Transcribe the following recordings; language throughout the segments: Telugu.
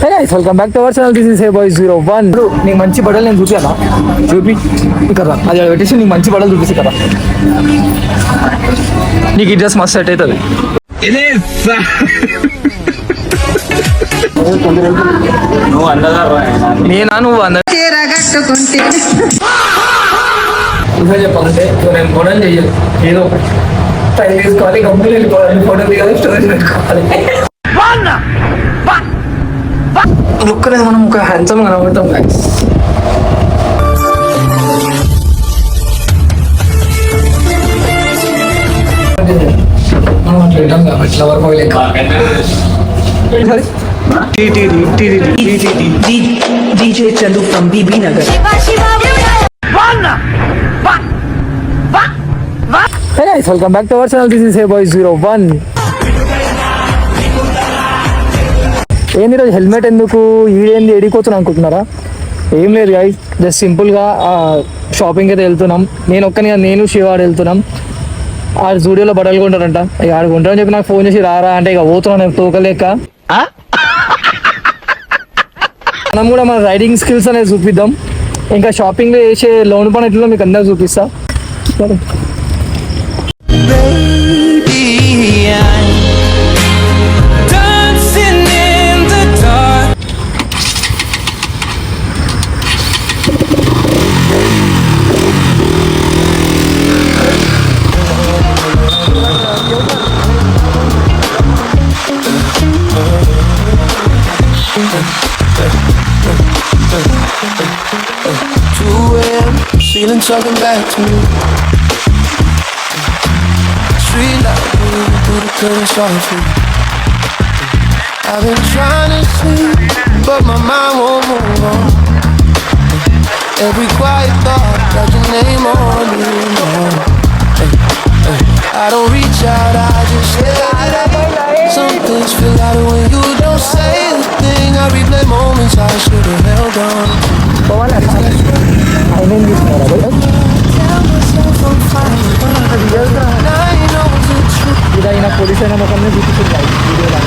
Welcome back to our channel. This is hey bye 01. నీకు మంచి బట్టలు నేను చూపించాలా? చూపి కదా, అది పెట్టేసి నీకు మంచి బట్టలు చూపిస్తే కదా, నీకు ఈ డ్రెస్ మస్తు సెట్ అవుతుంది. నువ్వు అందగా నేనా? నువ్వు అందగా చెప్పాలంటే నేను గొడవలు చెయ్యదు, ఏదో టైం తీసుకోవాలి, కంపెనీ వెళ్ళిపోవాలి, ఫోటో దిగాలి, స్టోరేజ్ పెట్టుకోవాలి. లుక్ అనేది మనం ఒక హ్యాండ్సమ్ కనబడతాం గైస్. మనం అట్లా ఉంటాం కాబట్టి ఫ్లవర్ బాయ్ లెక్క. DJ Chandu from BB Nagar. Hey guys, welcome back to our channel. This is Hey Boy 01. ఏంది ఈరోజు హెల్మెట్ ఎందుకు, ఈడేంది ఎడిపోతున్నాను అనుకుంటున్నారా? ఏం లేదు గైస్, జస్ట్ సింపుల్గా షాపింగ్ అయితే వెళ్తున్నాం. నేను ఒక్కనిగా, నేను శివాడు వెళ్తున్నాం. ఆ జూడియోలో బట్టలు కొంటారంట. ఇక ఆడ కొంటారని చెప్పి నాకు ఫోన్ చేసి రారా అంటే ఇక పోతున్నాను తోకలేక. మనం కూడా మన రైడింగ్ స్కిల్స్ అనేది చూపిద్దాం. ఇంకా షాపింగ్లో చేసే లోన్ పని ఎట్లా మీకు అందరికి చూపిస్తా. సరే feeling talking back to me. Street light moving through the curtains softly. I've been trying to sleep, but my mind won't move on. Every quiet thought got your name on it. Hey, hey. I don't reach out, I just stay. Some things feel louder when you don't say the thing. I replay moments I should have held on. ఇదైనా పోలీస్ అయినా మొక్కనే చూపిస్తుంది వీడియోలో.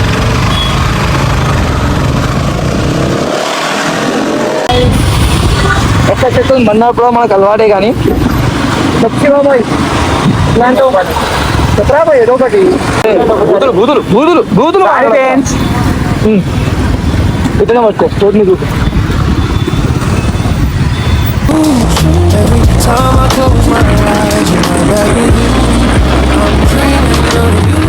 ఎక్కడ చెట్టు మన్నప్పుడు మనకు అలవాటే కానీ బాబాయ్ ఇలాంటి చెప్పరా బాయ్ ఏదో ఒకటి. బూతులు బూతులు బూతులు బూతులు ఇతనే వచ్చే చోటుని చూపి. Every time I close my eyes, you're right back with you. I'm dreaming of you.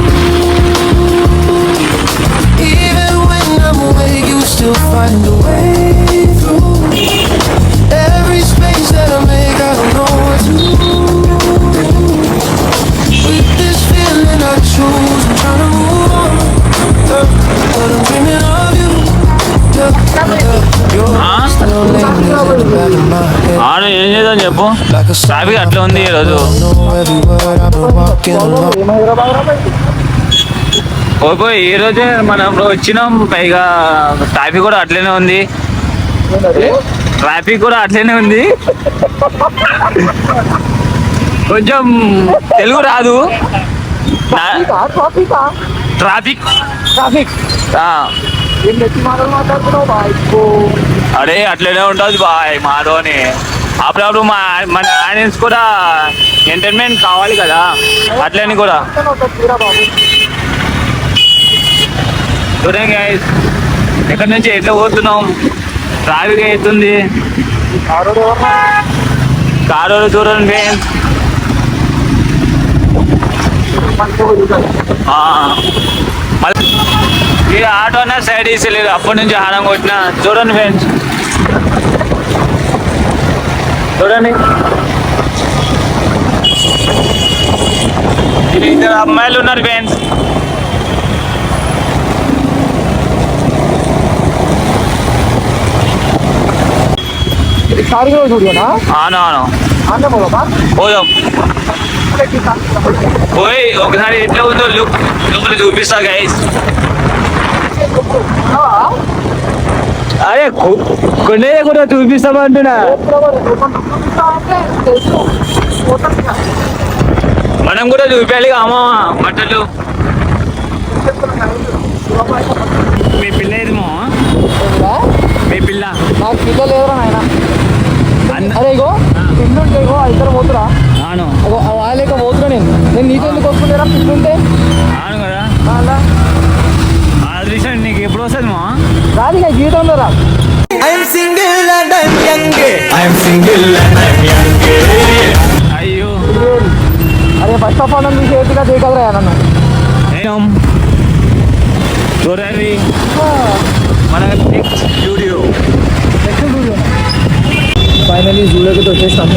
Even when I'm awake, you still find a way through. Every space that I make, I don't know what to do. With this feeling I choose, I'm trying to move on. But I'm dreaming of you. ఆడు ఏం చేద్దాం చెప్పు, ట్రాఫిక్ అట్లా ఉంది ఈరోజు. పోయి ఈ రోజే మనం ఇప్పుడు వచ్చినాం, పైగా ట్రాఫిక్ కూడా అట్లనే ఉంది. ట్రాఫిక్ కూడా అట్లనే ఉంది. కొంచెం తెలుగు రాదు. ట్రాఫిక్ ట్రాఫిక్ అరే అట్లనే ఉంటుంది బాయ్ మాతోని. అప్పుడప్పుడు మన ఆడియన్స్ కూడా ఎంటర్టైన్మెంట్ కావాలి కదా, అట్లని కూడా చూడండి గైస్. ఎక్కడి నుంచి ఎట్లా పోతున్నాం, ట్రాఫిక్ అవుతుంది. కారు చూడండి మళ్ళీ ఈ ఆటో అన్నా సైడ్ వేసలేదు, అప్పటి నుంచి హారం కొట్టిన. చూడండి ఫ్రెండ్స్, చూడండి ఇద్దరు అమ్మాయిలు ఉన్నారు ఫ్రెండ్స్. అవును పోదాం. పోయి ఒకసారి ఎట్లా ఉందో లుక్ చూపిస్తా గైస్. అరే కొనే కూడా చూపిస్తామంటున్నా. మనం కూడా చూపించాలి అమ్మ బట్టలు. మీ పిల్ల ఏదేమో నాకు పిల్లలు ఎవరా నాయన అన్న అరే ఇగో పిల్లుంటే ఇగో ఇద్దరు పోతురా అవును అగో వాళ్ళక పోతున్నా నేను నీతో ఎందుకు వస్తుంటారా పిల్లుంటే అవును కదా అలా ఆ దృశ్యం నీకు ఎప్పుడు వస్తుంది మా రాదు ఇక జీవితంలో రా అయ్యో అరే ఫస్ట్ ఆఫ్ ఆల్ మీ చేతిగా చేయగలరా నన్ను ఏం చూడండి మన నెక్స్ట్ స్టూడియో ఫైనలీ జూలోకి వచ్చేసాము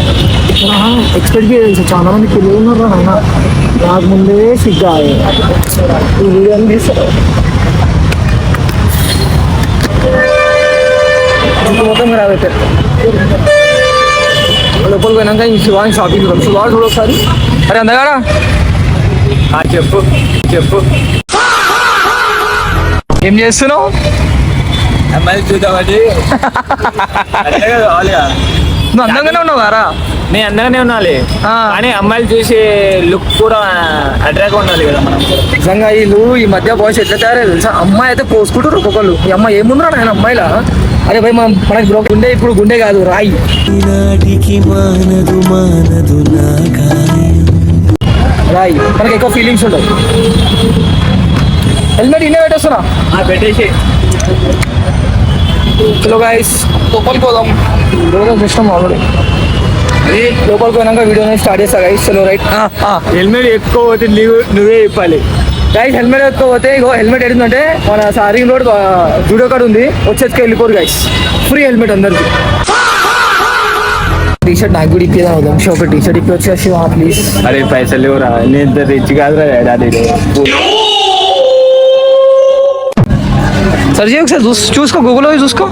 ఎక్స్పెక్ట్ చేయలేదు చాలా మంది పిల్లలు ఉన్నారు నాయన నాకు ముందే సిగ్గా ఈ వీడియోని తీస్తారు మొత్తం రాబట్టారు లోపలికి పోయినాక ఈ శివాని షాపింగ్ చూద్దాం శివాడు చూడ ఒకసారి అరే అందగాడా చెప్పు చెప్పు ఏం చేస్తున్నావు అమ్మాయి చూద్దామని అంతే కదా వాళ్ళుగా నువ్వు అందంగానే ఉన్నావు కారా నేను అందంగానే ఉండాలి ఆ. కానీ అమ్మాయిలు చూసే లుక్ కూడా అట్రాక్ట్ ఉండాలి కదా మనం నిజంగా వీళ్ళు ఈ మధ్య బాయ్స్ ఎట్లా తయారయ్యారు తెలుసా అమ్మాయి అయితే పోసుకుంటారు ఒక్కొక్కళ్ళు ఈ అమ్మాయి ఏముందిరా ఆయన అమ్మాయిలా అరే భయ్ మనకి గుండె ఇప్పుడు గుండె కాదు రాయి నాటికి మానదు మానదు నా గాయం రాయి మనకి ఎక్కువ ఫీలింగ్స్ ఉండవు హెల్మెట్ ఇన్నే పెట్టేస్తున్నా పెట్టేసి హలో గైస్ లోపలికి పోదాం రోజు ఇష్టం ఆల్రెడీ అది లోపలికి పోయినాక వీడియోని స్టార్ట్ చేస్తా గైస్ చలో రైట్ హెల్మెట్ ఎక్కువ పోతే నువ్వే చెప్పాలి గైస్ హెల్మెట్ ఎత్తుకోపోతే ఇగో హెల్మెట్ ఏంటంటే మన సారింగ్ రోడ్ జూడో కార్డ్ ఉంది వచ్చేసి వెళ్ళిపోరు గైస్ ఫ్రీ హెల్మెట్ అందరికి టీ షర్ట్ నాకు కూడా ఇప్పేదా అవుదాం షో ఒక టీ షర్ట్ ఇప్పి వచ్చేసి ప్లీజ్ అరే పైసలు లేవురా నేను ఇంత రిచ్ కాదురా డాడీ సరే ఒకసారి చూసుకో గూగుల్లో చూసుకో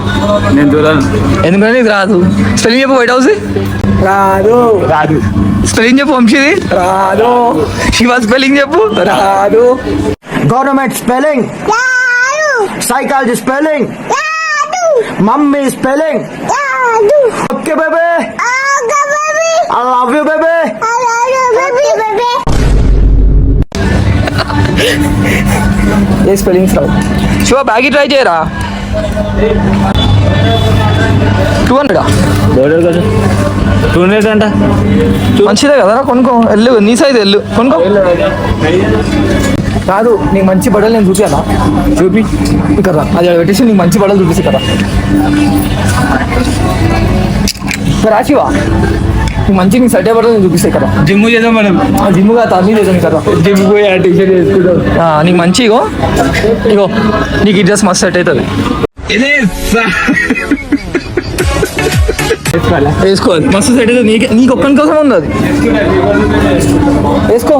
నేను చూడను ఎందుకంటే నీకు రాదు స్పెల్లింగ్ చెప్పు వైట్ హౌస్ రాదు రాదు స్పెల్లింగ్ చెప్పు వంశీది రాదు శివ స్పెల్లింగ్ చెప్పు రాదు Government spelling. Psychology spelling. Mummy spelling. Okay, baby. I love you, baby. A spellings Rao Shiva bag try చేయరా 200 200 అంట మంచిదే కదరా కొనుక్కో వెళ్ళు నీ సైజ్ వెళ్ళు కొనుక్కో కాదు నీకు మంచి బట్టలు నేను చూసానా చూపి కదా అది పెట్టేసి నీకు మంచి బట్టలు చూపిస్తా కదా రాశివా నీకు మంచి నీకు సర్టే బట్టలు నేను చూపిస్తాయి కదా జిమ్ చేద్దాం మనం జిమ్ గా తమ్మి చేసాను కదా జిమ్ పోయి ఆ టీషర్ట్ వేసుకుంటాం నీకు మంచి ఇగో ఇగో నీకు ఈ డ్రెస్ మస్తు సెట్ అవుతుంది వేసుకోవాలి మస్తు సెట్ అవుతుంది నీకు ఒక్కని కోసం ఉంది అది వేసుకో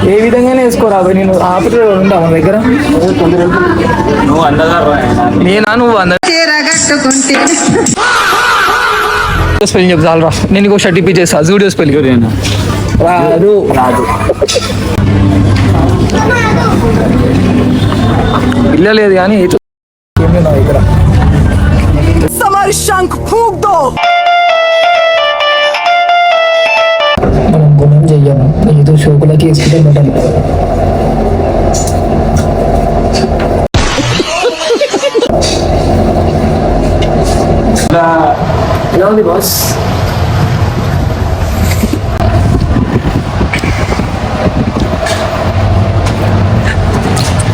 ఏ విధంగానే వేసుకోరా అవి నేను ఆపరేటర్ ఉందా మన దగ్గర నువ్వు అందగా నేనా నువ్వు అందరు స్పెల్లింగ్ చెప్పు చాలు రా నేను ఇంకో షర్ట్ ఇప్పించేస్తా జూడియో స్పెల్లింగ్ రాదు రాదు ఇల్ల లేదు కానీ ఏమి నా దగ్గర మనం గుణం చెయ్యము ఏదో షోకులకి వేసుకుంటే బెటర్ ఎలా ఉంది బాస్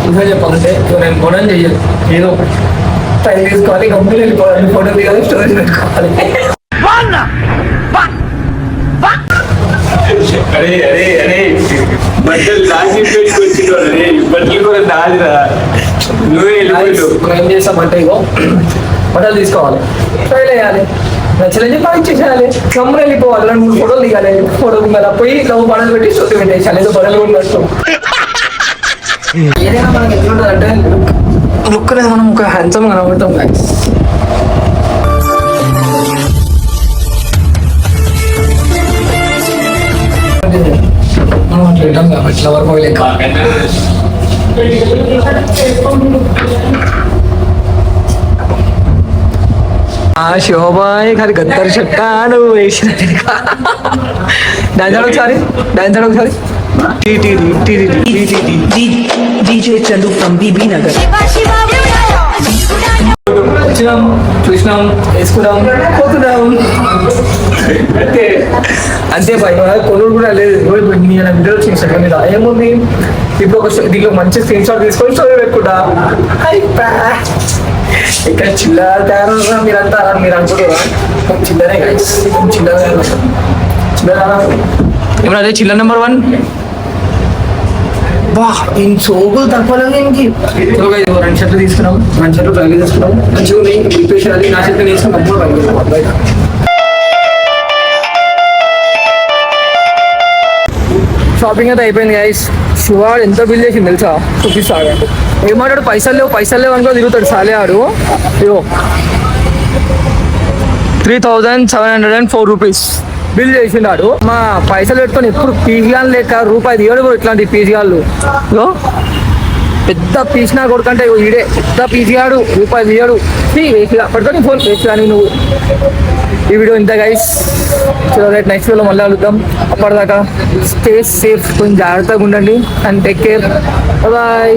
ఇంకా చెప్పాలంటే నేను గుణం చెయ్యను ఏదో టైం తీసుకోవాలి కంపెనీ వెళ్ళిపోవాలి ఫోటో దిగాలి స్టోరేజ్ పెట్టుకోవాలి అరే అరే అరే బట్టలు దాచి పెట్టుకొచ్చిన బట్టలు కూడా దాదిరా నువ్వే వెళ్ళిపోయావు మనం ఏం చేస్తామంటే ఇగో బట్టలు తీసుకోవాలి ట్రైల్ వేయాలి నచ్చలేదు చెప్పి ఇచ్చేసేయాలి కమ్ములు వెళ్ళిపోవాలి 2-3 ఫోటోలు దిగాలి ఫోటో దిగాలి పోయి లవ్ బట్టలు పెట్టి స్టోరీ పెట్టేసాలి ఏదో బట్టలు కూడా నష్టం ఏదైనా మనకి ఎట్లుంటుంది అంటే లుక్ అనేది మనం ఒక హ్యాండ్సమ్ కనబడతాం guys. మనం అట్లా ఉంటాం కాబట్టి ఫ్లవర్ బాయ్ లెక్క శోభాయ్ గారి గద్దరు చెట్టాడు వేసిన డాన్స్ ఒకసారి డాన్స్ ఒకసారి DJ Chandu from BB Nagar. Shiva Shiva వచ్చినాం, చూసినాం, వేసుకున్నాం, పోతున్నాం. అంతే భయ కొనుగోలు కూడా లేదు. నేను వీడియో చేసిన మీద ఏముంది, ఇప్పుడు ఒక దీంట్లో మంచి స్క్రీన్ షాట్ తీసుకొని స్టోరీ పెట్టుకుంటా. ఇక్కడ చిల్లర తయారు మీరంతా మీరు అనుకుంటారా? చిల్లరే గైస్, చిల్లర ఏమన్నా అదే చిల్లర నెంబర్ 1. బా ఈ సోకులు తక్కువలేదు దీనికి. 2 షర్ట్లు తీసుకున్నాం, 2 షర్ట్లు బయట తీసుకున్నాం. మంచిగా ఉన్నాయి, ప్రిపరేషన్ అది నా షర్ట్లు వేసుకున్నాం. బయట షాపింగ్ అయితే అయిపోయింది గైస్. శివాడు ఎంత బిల్ చేసింది తెలుసా? చూపిస్తాడు. ఏమంటాడు, పైసలు లేవు అనుకో తిరుగుతాడు సాలే ఆడు. ఇగో 3,704 రూపీస్ బిల్ చేసినాడు. మా పైసలు పెట్టుకొని ఎప్పుడు పీస్ గాలు లేక రూపాయి తీయడు ఇట్లాంటి పీస్ గాళ్ళు. ఇగో పెద్ద పీస్ నా కొడుకంటే ఈడే పెద్ద పీస్ గాడు, రూపాయి తీయడు. పట్టుకొని ఫోన్ వేసి కానీ నువ్వు. ఈ వీడియో ఇంత గైస్. రైట్, నెక్స్ట్ వీడియోలో మళ్ళీ కలుద్దాం. అప్పటిదాకా స్టే సేఫ్, కొంచెం జాగ్రత్తగా ఉండండి అండ్ టేక్ కేర్. బాయ్.